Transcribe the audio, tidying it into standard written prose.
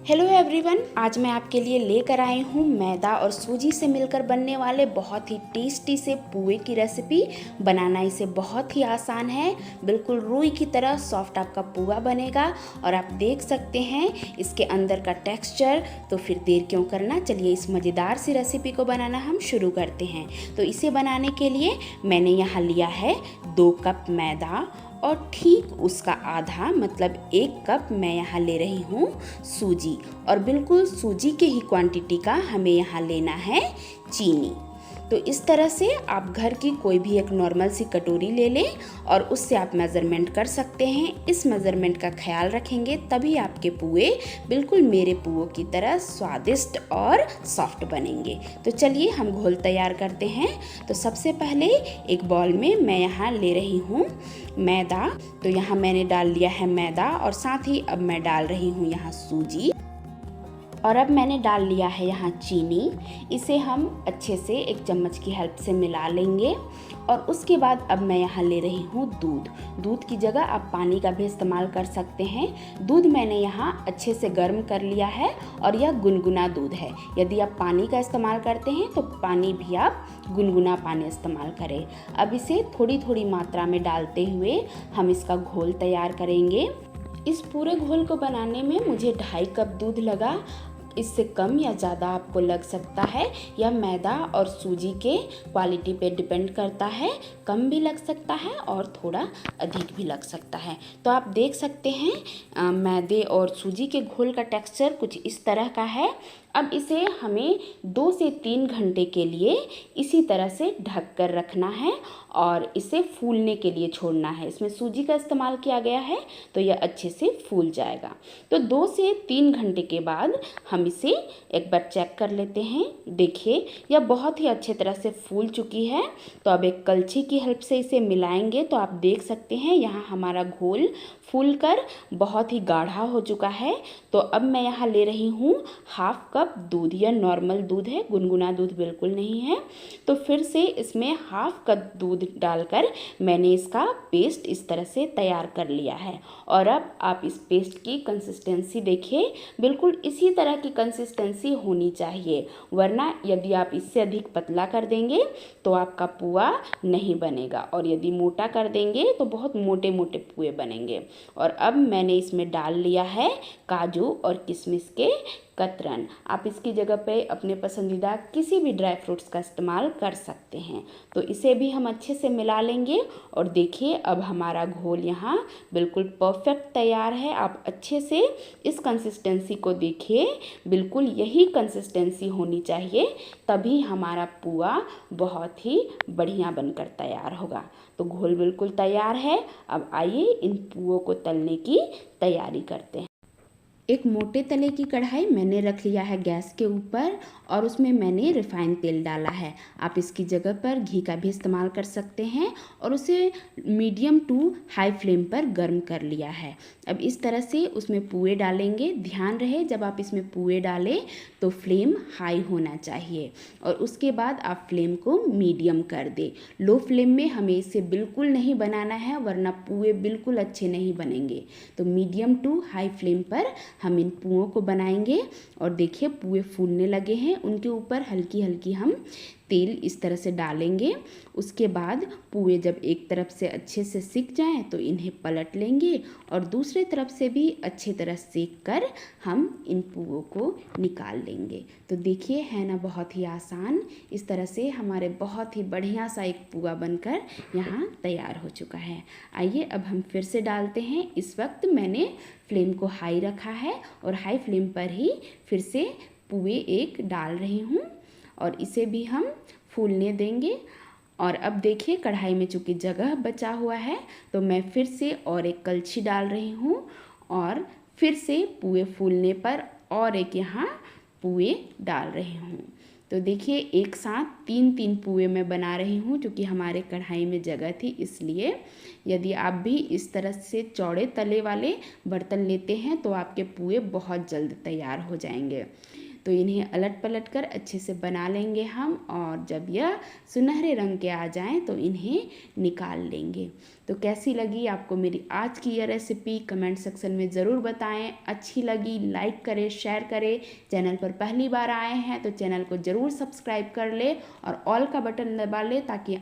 Hello everyone, आज मैं आपके लिए लेकर आई हूँ मैदा और सूजी से मिलकर बनने वाले बहुत ही टेस्टी से पुए की रेसिपी। बनाना इसे बहुत ही आसान है, बिल्कुल रुई की तरह सॉफ्ट आपका पुआ बनेगा और आप देख सकते हैं इसके अंदर का टेक्सचर। तो फिर देर क्यों करना, चलिए इस मज़ेदार सी रेसिपी को बनाना हम शुरू करते हैं। तो इसे बनाने के लिए मैंने यहाँ लिया है 2 कप मैदा और ठीक उसका आधा मतलब 1 कप मैं यहाँ ले रही हूँ सूजी, और बिल्कुल सूजी के ही क्वांटिटी का हमें यहाँ लेना है चीनी। तो इस तरह से आप घर की कोई भी एक नॉर्मल सी कटोरी ले लें और उससे आप मेज़रमेंट कर सकते हैं। इस मेज़रमेंट का ख्याल रखेंगे तभी आपके पुए बिल्कुल मेरे पुओं की तरह स्वादिष्ट और सॉफ्ट बनेंगे। तो चलिए हम घोल तैयार करते हैं। तो सबसे पहले एक बाउल में मैं यहाँ ले रही हूँ मैदा। तो यहाँ मैंने डाल लिया है मैदा और साथ ही अब मैं डाल रही हूँ यहाँ सूजी, और अब मैंने डाल लिया है यहाँ चीनी। इसे हम अच्छे से एक चम्मच की हेल्प से मिला लेंगे। और उसके बाद अब मैं यहाँ ले रही हूँ दूध की जगह आप पानी का भी इस्तेमाल कर सकते हैं। दूध मैंने यहाँ अच्छे से गर्म कर लिया है और यह गुनगुना दूध है। यदि आप पानी का इस्तेमाल करते हैं तो पानी भी आप गुनगुना पानी इस्तेमाल करें। अब इसे थोड़ी थोड़ी मात्रा में डालते हुए हम इसका घोल तैयार करेंगे। इस पूरे घोल को बनाने में मुझे 2.5 कप दूध लगा। इससे कम या ज़्यादा आपको लग सकता है, यह मैदा और सूजी के क्वालिटी पे डिपेंड करता है। कम भी लग सकता है और थोड़ा अधिक भी लग सकता है। तो आप देख सकते हैं मैदे और सूजी के घोल का टेक्सचर कुछ इस तरह का है। अब इसे हमें 2 से 3 घंटे के लिए इसी तरह से ढक कर रखना है और इसे फूलने के लिए छोड़ना है। इसमें सूजी का इस्तेमाल किया गया है तो यह अच्छे से फूल जाएगा। तो 2 से 3 घंटे के बाद हम इसे एक बार चेक कर लेते हैं। देखिए यह बहुत ही अच्छे तरह से फूल चुकी है। तो अब एक कलछी की हेल्प से इसे मिलाएंगे तो आप देख सकते हैं यहाँ हमारा घोल फूलकर बहुत ही गाढ़ा हो चुका है। तो अब मैं यहाँ ले रही हूँ 1/2 कप दूध। यह नॉर्मल दूध है, गुनगुना दूध बिल्कुल नहीं है। तो फिर से इसमें 1/2 कप दूध डालकर मैंने इसका पेस्ट इस तरह से तैयार कर लिया है। और अब आप इस पेस्ट की कंसिस्टेंसी देखिए, बिल्कुल इसी तरह की कंसिस्टेंसी होनी चाहिए, वरना यदि आप इससे अधिक पतला कर देंगे तो आपका पुआ नहीं बनेगा, और यदि मोटा कर देंगे तो बहुत मोटे मोटे पुए बनेंगे। और अब मैंने इसमें डाल लिया है काजू और किशमिश के कतरन। आप इसकी जगह पे अपने पसंदीदा किसी भी ड्राई फ्रूट्स का इस्तेमाल कर सकते हैं। तो इसे भी हम अच्छे से मिला लेंगे। और देखिए अब हमारा घोल यहाँ बिल्कुल परफेक्ट तैयार है। आप अच्छे से इस कंसिस्टेंसी को देखिए, बिल्कुल यही कंसिस्टेंसी होनी चाहिए, तभी हमारा पुआ बहुत ही बढ़िया बनकर तैयार होगा। तो घोल बिल्कुल तैयार है। अब आइए इन पुओं को तलने की तैयारी करते हैं। एक मोटे तले की कढ़ाई मैंने रख लिया है गैस के ऊपर और उसमें मैंने रिफाइंड तेल डाला है। आप इसकी जगह पर घी का भी इस्तेमाल कर सकते हैं और उसे मीडियम टू हाई फ्लेम पर गर्म कर लिया है। अब इस तरह से उसमें पुए डालेंगे। ध्यान रहे जब आप इसमें पुए डालें तो फ्लेम हाई होना चाहिए और उसके बाद आप फ्लेम को मीडियम कर दें। लो फ्लेम में हमें इसे बिल्कुल नहीं बनाना है, वरना पुए बिल्कुल अच्छे नहीं बनेंगे। तो मीडियम टू हाई फ्लेम पर हम इन पुओं को बनाएंगे। और देखिए पुए फूलने लगे हैं, उनके ऊपर हल्की हल्की हम तेल इस तरह से डालेंगे। उसके बाद पुए जब एक तरफ से अच्छे से सिक जाएं तो इन्हें पलट लेंगे और दूसरे तरफ से भी अच्छी तरह सेक कर हम इन पुओं को निकाल लेंगे। तो देखिए है ना बहुत ही आसान। इस तरह से हमारे बहुत ही बढ़िया सा एक पुआ बनकर यहाँ तैयार हो चुका है। आइए अब हम फिर से डालते हैं। इस वक्त मैंने फ्लेम को हाई रखा है और हाई फ्लेम पर ही फिर से पुए एक डाल रही हूँ और इसे भी हम फूलने देंगे। और अब देखिए कढ़ाई में चूँकि जगह बचा हुआ है तो मैं फिर से और एक कलछी डाल रही हूँ और फिर से पुए फूलने पर और एक यहाँ पुए डाल रही हूँ। तो देखिए एक साथ 3-3 पुए मैं बना रही हूँ, क्योंकि हमारे कढ़ाई में जगह थी इसलिए। यदि आप भी इस तरह से चौड़े तले वाले बर्तन लेते हैं तो आपके पुए बहुत जल्द तैयार हो जाएंगे। तो इन्हें अलट पलट कर अच्छे से बना लेंगे हम, और जब यह सुनहरे रंग के आ जाएं तो इन्हें निकाल लेंगे। तो कैसी लगी आपको मेरी आज की यह रेसिपी कमेंट सेक्शन में ज़रूर बताएं। अच्छी लगी लाइक करें, शेयर करें। चैनल पर पहली बार आए हैं तो चैनल को ज़रूर सब्सक्राइब कर ले और ऑल का बटन दबा ले ताकि